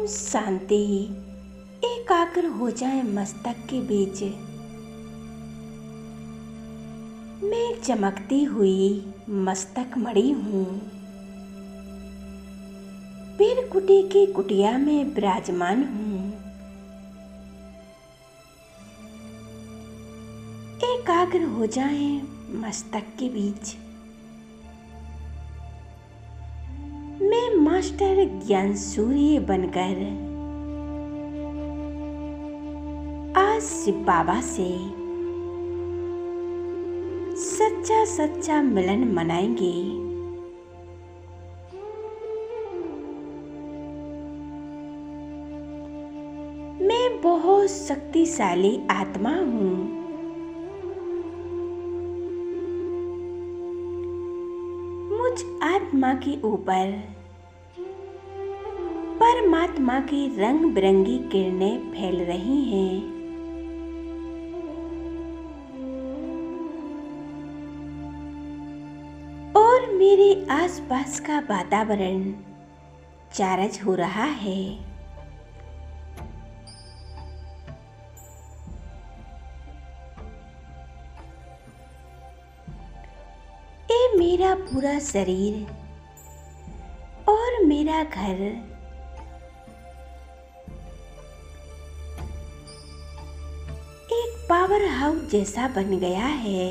शांति एकाग्र हो जाए मस्तक के बीच। मैं चमकती हुई मस्तक मणि हूँ। पीर कुटी की कुटिया में विराजमान हूँ। एकाग्र हो जाए मस्तक के बीच। मैं मास्टर ज्ञान सूर्य बनकर आज शिव बाबा से सच्चा सच्चा मिलन मनाएंगे। मैं बहुत शक्तिशाली आत्मा हूँ। मुझ आत्मा के ऊपर परमात्मा की रंग बिरंगी किरणें फैल रही हैं। और मेरे आसपास का वातावरण चार्ज हो रहा है। ये मेरा पूरा शरीर और मेरा घर एक पावर हाउस जैसा बन गया है।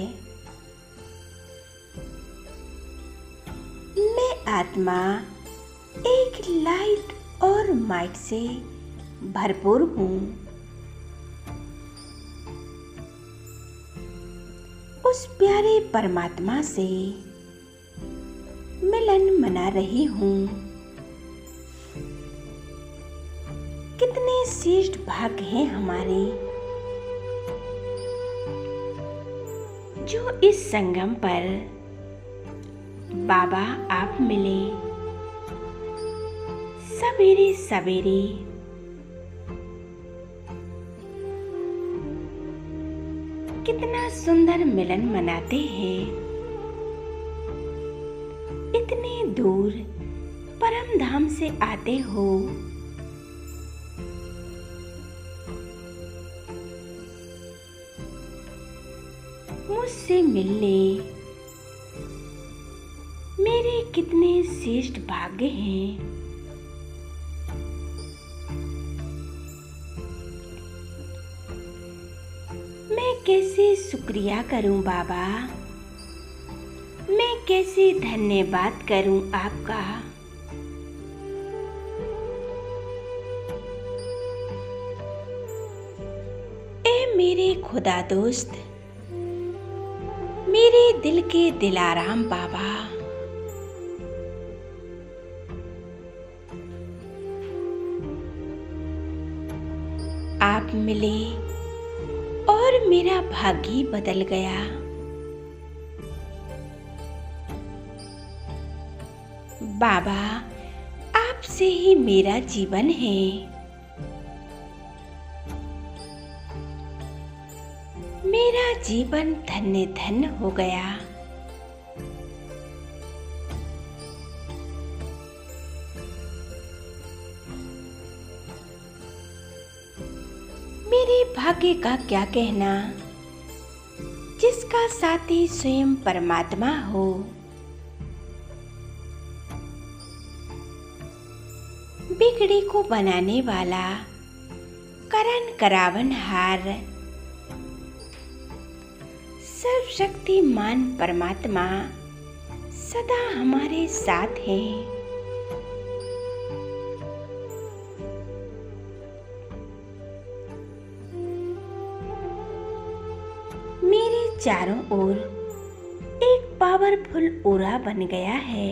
मैं आत्मा एक लाइट और माइट से भरपूर हूँ। उस प्यारे परमात्मा से मिलन मना रही हूँ। कितने श्रेष्ठ भाग्य हैं हमारे जो इस संगम पर बाबा आप मिले सवेरे सवेरे। कितना सुंदर मिलन मनाते हैं। इतने दूर परम धाम से आते हो। मुझसे मिलने मेरे कितने श्रेष्ठ भाग्य हैं। मैं कैसे शुक्रिया करूं बाबा। मैं कैसे धन्यवाद करूं आपका। ए मेरे खुदा दोस्त, मेरे दिल के दिलाराम बाबा, आप मिले और मेरा भाग्य ही बदल गया। बाबा, आपसे ही मेरा जीवन है। मेरा जीवन धन्य धन्य हो गया। मेरे भाग्य का क्या कहना, जिसका साथी स्वयं परमात्मा हो। बिगड़ी को बनाने वाला करण करावन हार सर्वशक्तिमान परमात्मा सदा हमारे साथ है। मेरे चारों ओर एक पावरफुल ऑरा बन गया है।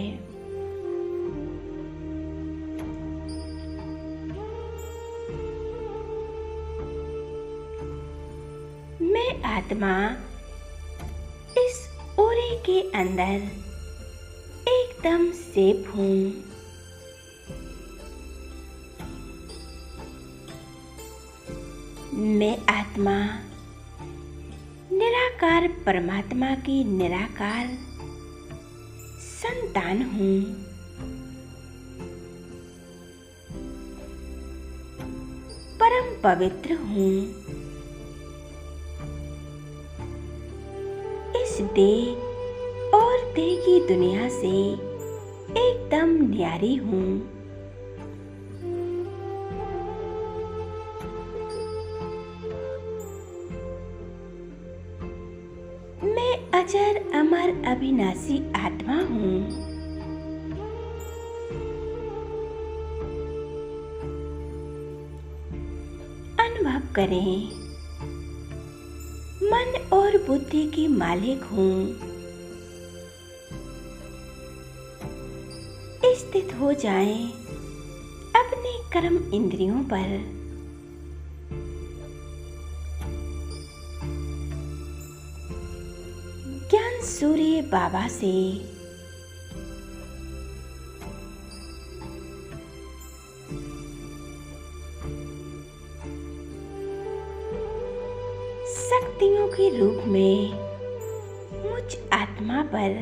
मैं आत्मा इस ऑरे के अंदर एकदम सेफ हूँ। मैं आत्मा निराकार परमात्मा की निराकार संतान हूँ। परम पवित्र हूँ। इस देह और देह की दुनिया से एकदम न्यारी हूँ। मैं अजर अमर अविनाशी आत्मा हूँ। अनुभव करें, मन और बुद्धि की मालिक हूँ। स्थित हो जाएं अपने कर्म इंद्रियों पर। ज्ञान सूर्य बाबा से शक्तियों के रूप में मुझ आत्मा पर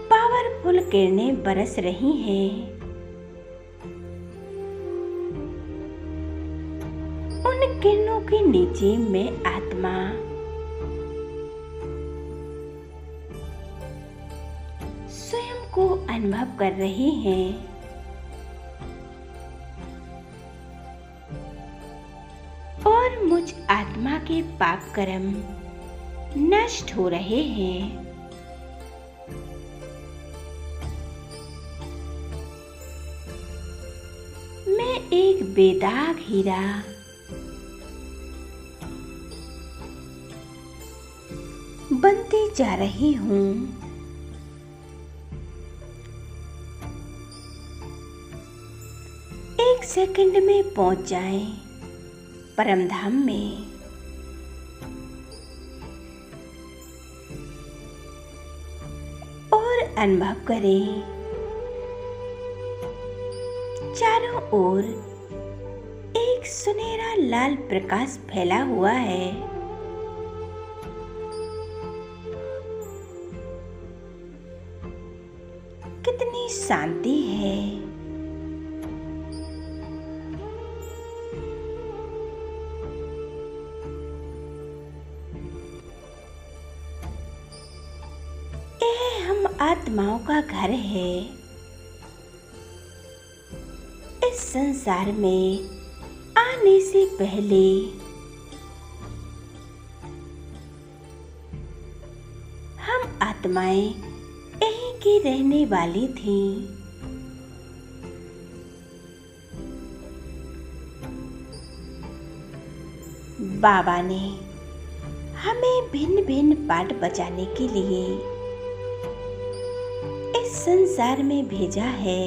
पावरफुल किरणें बरस रही हैं। उन किरणों के नीचे मैं आत्मा स्वयं को अनुभव कर रही है। और मुझ आत्मा के पाप कर्म नष्ट हो रहे हैं। मैं एक बेदाग हीरा बनती जा रही हूँ। एक सेकंड में पहुंच जाएं परम धाम में। और अनुभव करें, चारों ओर एक सुनहरा लाल प्रकाश फैला हुआ है। कितनी शांति है। यह हम आत्माओं का घर है। इस संसार में आने से पहले हम आत्माएं यहीं की रहने वाली थीं। बाबा ने हमें भिन्न भिन्न पाठ बजाने के लिए इस संसार में भेजा है।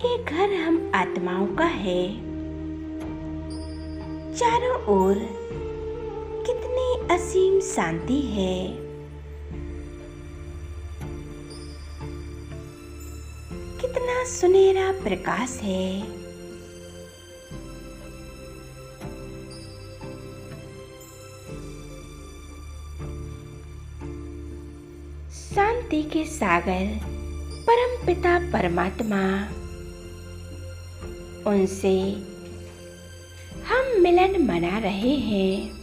ये घर हम आत्माओं का है। चारों ओर कितनी असीम शांति है। कितना सुनहरा प्रकाश है। शांति के सागर परम पिता परमात्मा, उनसे हम मिलन मना रहे हैं।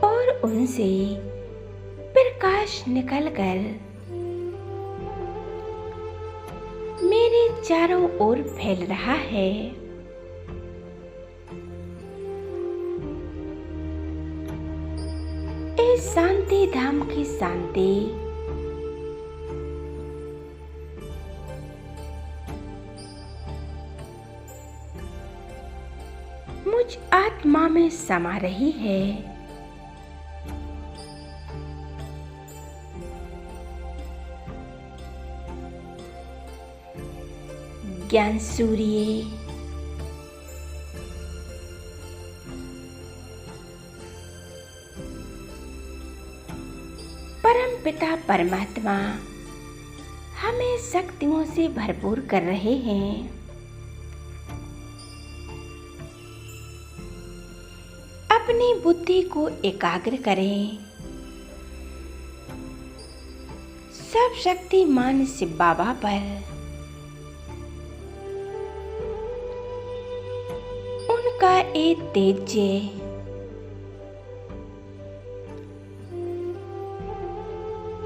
और उनसे प्रकाश निकलकर मेरे चारों ओर फैल रहा है। इस शांति धाम की शांति मुझ आत्मा में समा रही है। ज्ञान सूर्य परम पिता परमात्मा हमें शक्तियों से भरपूर कर रहे हैं। अपनी बुद्धि को एकाग्र करें। सब शक्तिमान शिव बाबा पर उनका एक तेज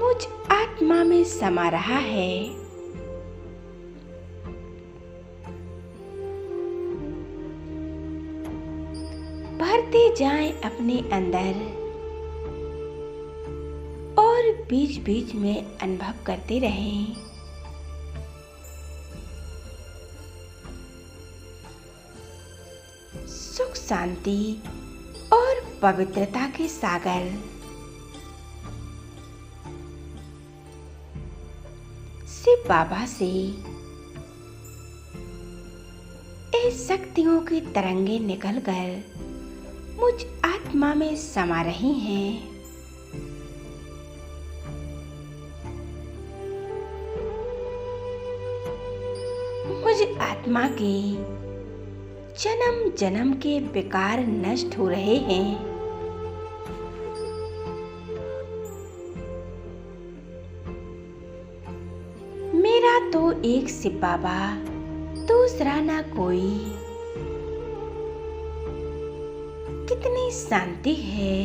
मुझ आत्मा में समा रहा है। भरते जाएं अपने अंदर और बीच बीच में अनुभव करते रहें। सुख, शांति और पवित्रता के सागर शिव बाबा से इस शक्तियों की तरंगे निकलकर मुझ आत्मा में समा रही हैं। मुझ आत्मा के जन्म जन्म के विकार नष्ट हो रहे हैं। मेरा तो एक शिव बाबा, दूसरा ना कोई। कितनी शांति है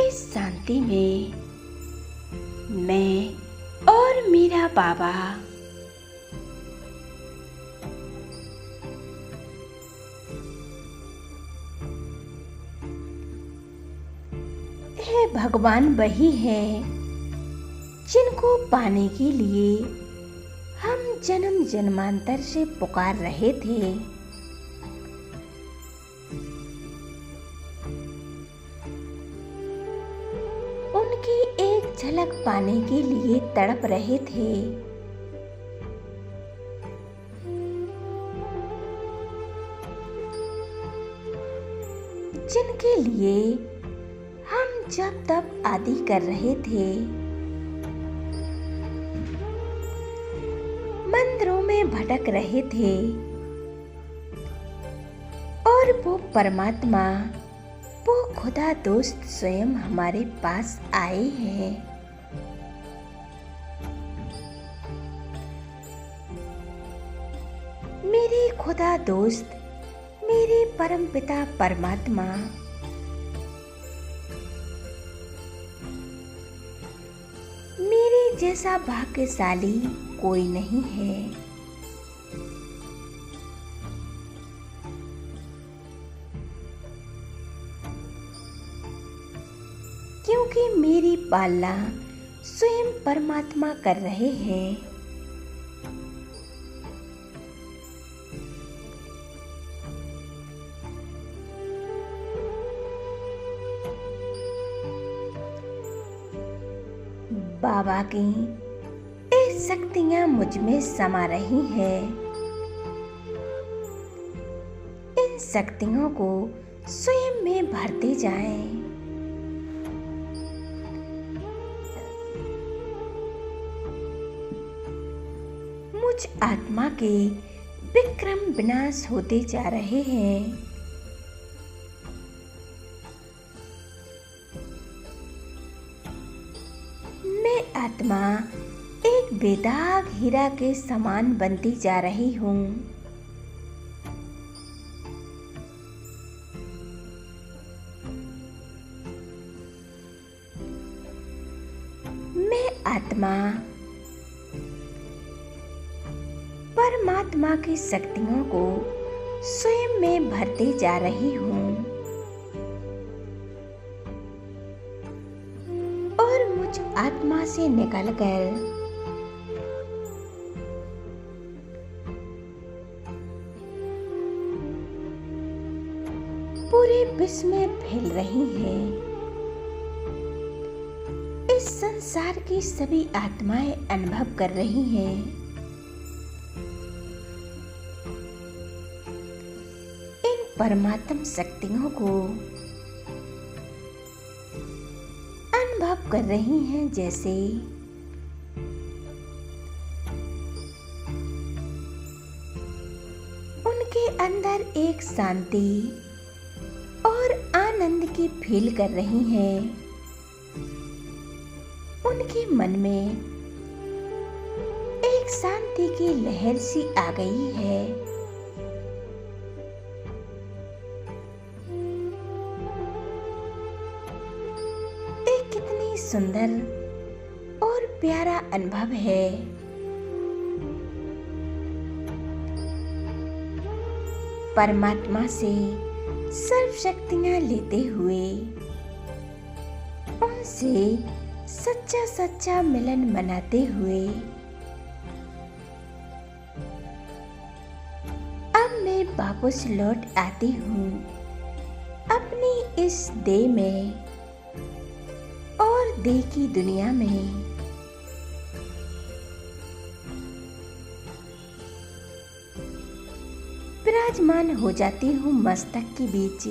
इस शांति में। मैं और मेरा बाबा है। भगवान वही है जिनको पाने के लिए हम जन्म जन्मांतर से पुकार रहे थे। उनकी एक झलक पाने के लिए तड़प रहे थे। जिनके लिए हम जब तब आदि कर रहे थे। मंदिरों में भटक रहे थे और वो परमात्मा, वो खुदा दोस्त स्वयं हमारे पास आए हैं। मेरे खुदा दोस्त, मेरे परमपिता परमात्मा मेरे जैसा भाग्यशाली कोई नहीं है। क्योंकि मेरी पालना स्वयं परमात्मा कर रहे हैं। बाबा की ये शक्तियां मुझ में समा रही हैं। इन शक्तियों को स्वयं में भरते जाएं। मुझ आत्मा के विक्रम विनाश होते जा रहे हैं। मैं आत्मा एक बेदाग हीरा के समान बनती जा रही हूँ। मैं आत्मा परमात्मा की शक्तियों को स्वयं में भरते जा रही हूँ और मुझ आत्मा से निकलकर पूरे विश्व में फैल रही हैं। इस संसार की सभी आत्माएं अनुभव कर रही हैं। इन परमात्म शक्तियों को अनुभव कर रही हैं, जैसे अंदर एक शांति और आनंद की फील कर रही हैं। उनके मन में एक शांति की लहर सी आ गई है। एक कितनी सुंदर और प्यारा अनुभव है। परमात्मा से सर्व शक्तियां लेते हुए उनसे सच्चा सच्चा मिलन मनाते हुए अब मैं वापस लौट आती हूँ अपनी इस देह में और देह की दुनिया में। विराजमान हो जाती हूँ मस्तक के बीच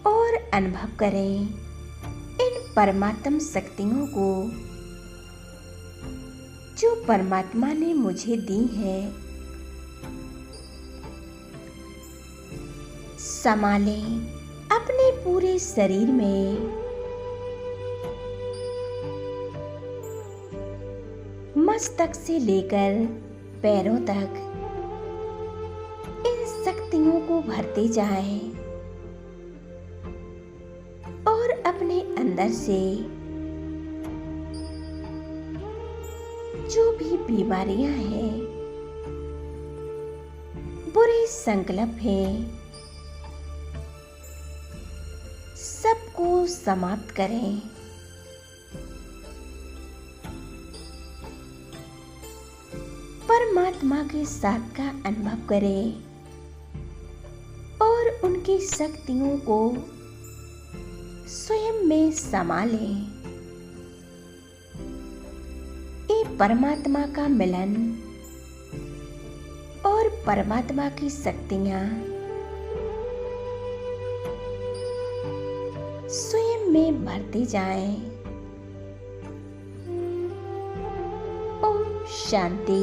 और अनुभव करें इन परमात्म शक्तियों को जो परमात्मा ने मुझे दी है। संभालें अपने पूरे शरीर में मस्तक से लेकर पैरों तक इन शक्तियों को भरते जाएं और अपने अंदर से जो भी बीमारियां हैं, बुरे संकल्प हैं, सबको समाप्त करें। परमात्मा के साथ का अनुभव करें और उनकी शक्तियों को स्वयं में समा लें। ये परमात्मा का मिलन और परमात्मा की शक्तियां स्वयं में भरते जाएं। ओम शांति।